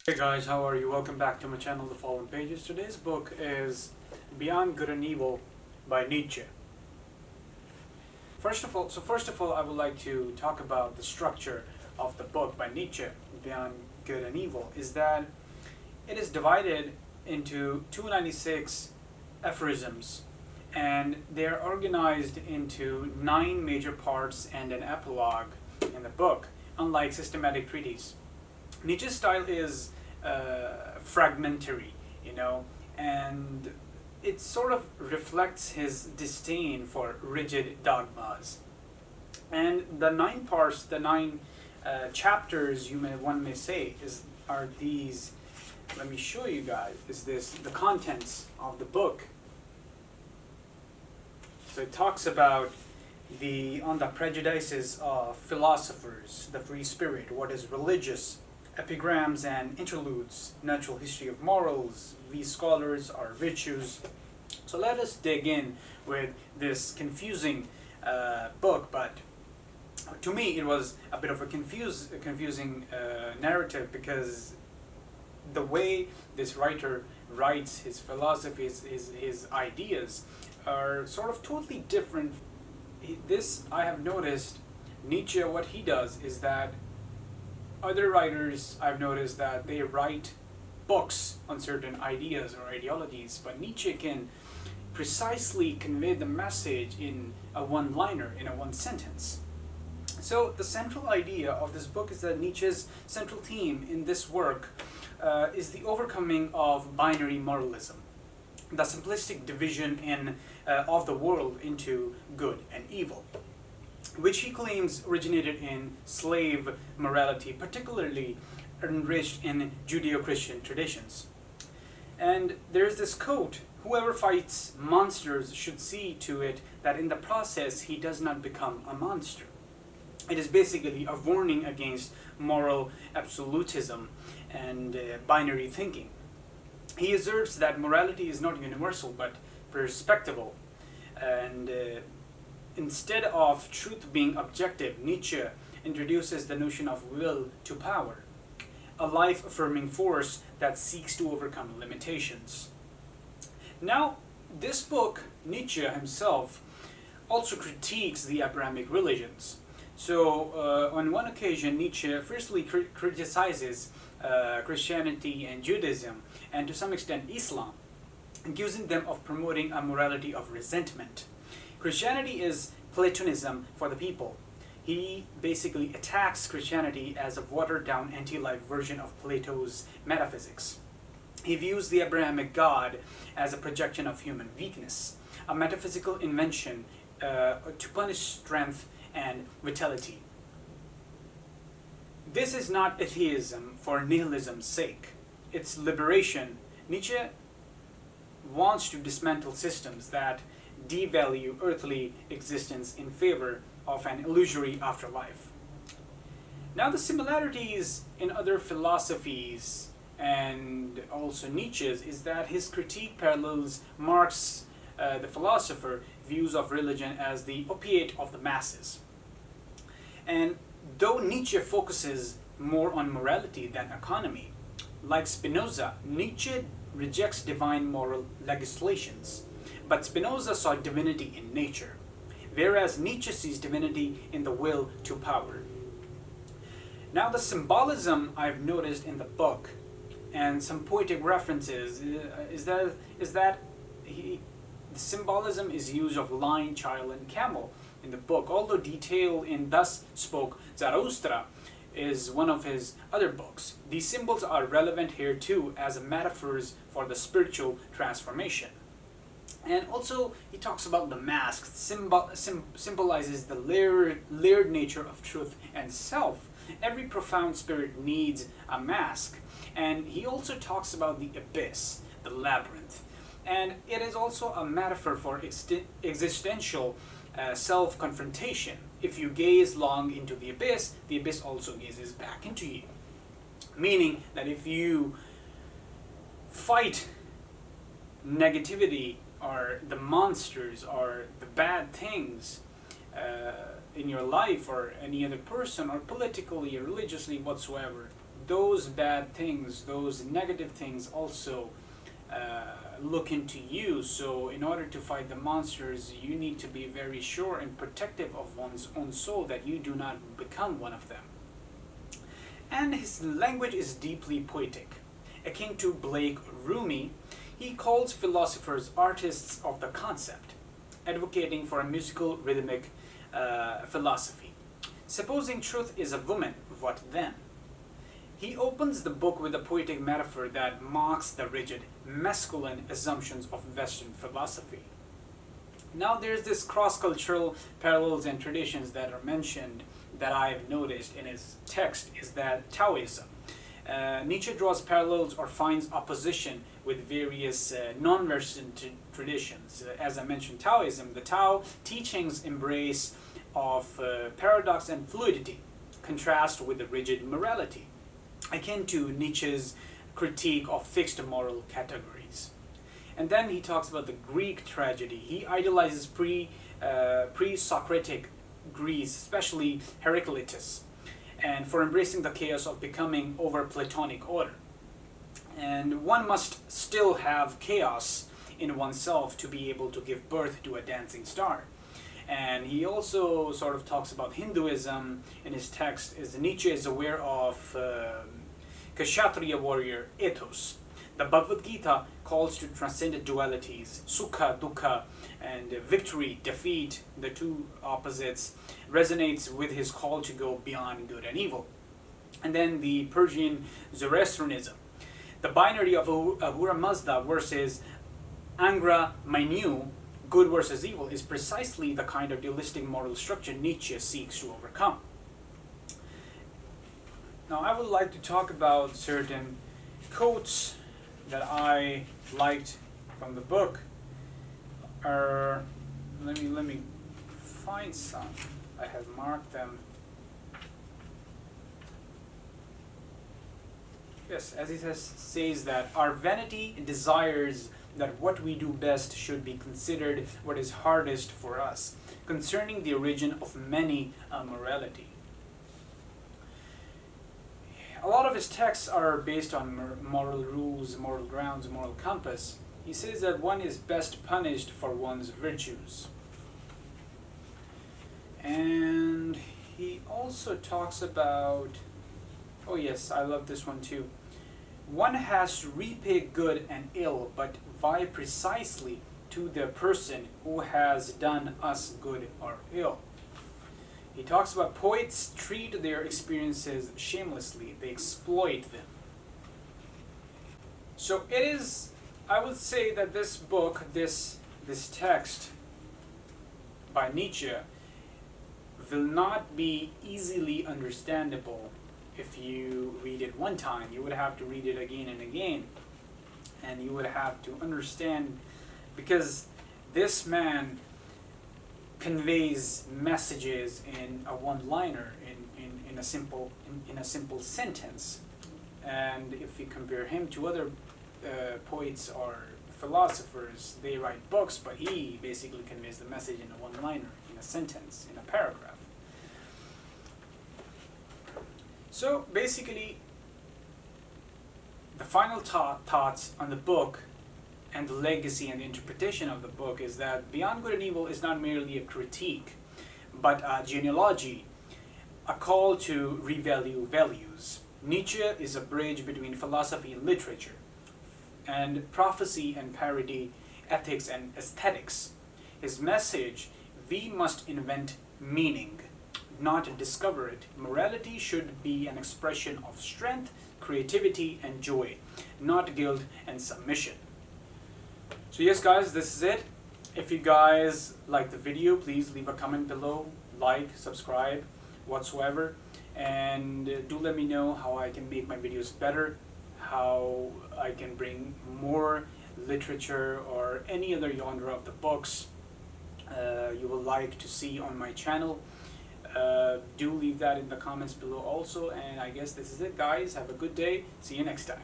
Hey guys, how are you? Welcome back to my channel, The Fallen Pages. Today's book is Beyond Good and Evil by Nietzsche. First of all, I would like to talk about the structure of the book by Nietzsche, Beyond Good and Evil, is that it is divided into 296 aphorisms, and they are organized into 9 major parts and an epilogue in the book, unlike systematic treatises. Nietzsche's style is fragmentary, and it sort of reflects his disdain for rigid dogmas. And the 9 parts, the 9 chapters, one may say, are these. Let me show you guys. Is this the contents of the book? So it talks about on the prejudices of philosophers, the free spirit, what is religious, epigrams and interludes, natural history of morals, we scholars, our virtues. So let us dig in with this confusing book, but to me it was a bit of a confusing narrative, because the way this writer writes his philosophies, his ideas, are sort of totally different. I have noticed, Nietzsche, what he does is that other writers, I've noticed that they write books on certain ideas or ideologies, but Nietzsche can precisely convey the message in a one-liner, in a one sentence. So the central idea of this book is that Nietzsche's central theme in this work is the overcoming of binary moralism, the simplistic division of the world into good and evil, which he claims originated in slave morality, particularly enriched in Judeo-Christian traditions. And there's this quote: "Whoever fights monsters should see to it that in the process he does not become a monster." It is basically a warning against moral absolutism and binary thinking. He asserts that morality is not universal but perspectival, and instead of truth being objective, Nietzsche introduces the notion of will to power, a life-affirming force that seeks to overcome limitations. Now, this book, Nietzsche himself also critiques the Abrahamic religions. So, on one occasion, Nietzsche firstly criticizes Christianity and Judaism, and to some extent Islam, accusing them of promoting a morality of resentment. Christianity is Platonism for the people. He basically attacks Christianity as a watered-down anti-life version of Plato's metaphysics. He views the Abrahamic God as a projection of human weakness, a metaphysical invention to punish strength and vitality. This is not atheism for nihilism's sake. It's liberation. Nietzsche wants to dismantle systems that devalue earthly existence in favor of an illusory afterlife. Now, the similarities in other philosophies and also Nietzsche's is that his critique parallels Marx, the philosopher, views of religion as the opiate of the masses. And though Nietzsche focuses more on morality than economy, like Spinoza, Nietzsche rejects divine moral legislations. But Spinoza saw divinity in nature, whereas Nietzsche sees divinity in the will to power. Now, the symbolism I've noticed in the book and some poetic references is that the symbolism is used of lion, child, and camel in the book, although detailed in Thus Spoke Zarathustra is one of his other books. These symbols are relevant here too as metaphors for the spiritual transformation. And also, he talks about the mask, symbolizes the layered nature of truth and self. Every profound spirit needs a mask. And he also talks about the abyss, the labyrinth. And it is also a metaphor for existential self-confrontation. If you gaze long into the abyss also gazes back into you. Meaning that if you fight negativity or the monsters or the bad things in your life or any other person, or politically or religiously whatsoever, those bad things, those negative things also look into you. So in order to fight the monsters, you need to be very sure and protective of one's own soul that you do not become one of them. And his language is deeply poetic. Akin to Blake Rumi, he calls philosophers artists of the concept, advocating for a musical rhythmic philosophy. Supposing truth is a woman, what then? He opens the book with a poetic metaphor that mocks the rigid, masculine assumptions of Western philosophy. Now there's this cross-cultural parallels and traditions that are mentioned that I've noticed in his text is that Taoism. Nietzsche draws parallels or finds opposition with various non-Western traditions. As I mentioned, Taoism, the Tao teachings embrace of paradox and fluidity, contrast with the rigid morality, akin to Nietzsche's critique of fixed moral categories. And then he talks about the Greek tragedy. He idolizes pre-Socratic Greece, especially Heraclitus, and for embracing the chaos of becoming over Platonic order. And one must still have chaos in oneself to be able to give birth to a dancing star. And he also sort of talks about Hinduism in his text, as Nietzsche is aware of Kshatriya warrior ethos. The Bhagavad Gita calls to transcendent dualities, sukha, dukkha, and victory, defeat, the two opposites, resonates with his call to go beyond good and evil. And then the Persian Zoroastrianism. The binary of Ahura Mazda versus Angra Mainyu, good versus evil, is precisely the kind of dualistic moral structure Nietzsche seeks to overcome. Now I would like to talk about certain quotes that I liked from the book. Let me find some. I have marked them. Yes, as he says that our vanity desires that what we do best should be considered what is hardest for us, concerning the origin of many morality. A lot of his texts are based on moral rules, moral grounds, moral compass. He says that one is best punished for one's virtues. And he also talks about, oh yes, I love this one too. One has to repay good and ill, but vie precisely to the person who has done us good or ill. He talks about poets treat their experiences shamelessly. They exploit them. So it is, I would say that this book, this text by Nietzsche will not be easily understandable if you read it one time. You would have to read it again and again. And you would have to understand, because this man conveys messages in a one-liner, in a simple sentence. And if you compare him to other poets or philosophers, they write books, but he basically conveys the message in a one-liner, in a sentence, in a paragraph. So basically, the final thoughts on the book and the legacy and the interpretation of the book is that Beyond Good and Evil is not merely a critique, but a genealogy, a call to revalue values. Nietzsche is a bridge between philosophy and literature, and prophecy and parody, ethics and aesthetics. His message: we must invent meaning, not discover it. Morality should be an expression of strength, creativity, and joy, not guilt and submission. So yes guys, this is it. If you guys like the video, please leave a comment below, like, subscribe, whatsoever, and do let me know how I can make my videos better, how I can bring more literature or any other genre of the books you would like to see on my channel. Do leave that in the comments below also, and I guess this is it guys. Have a good day. See you next time.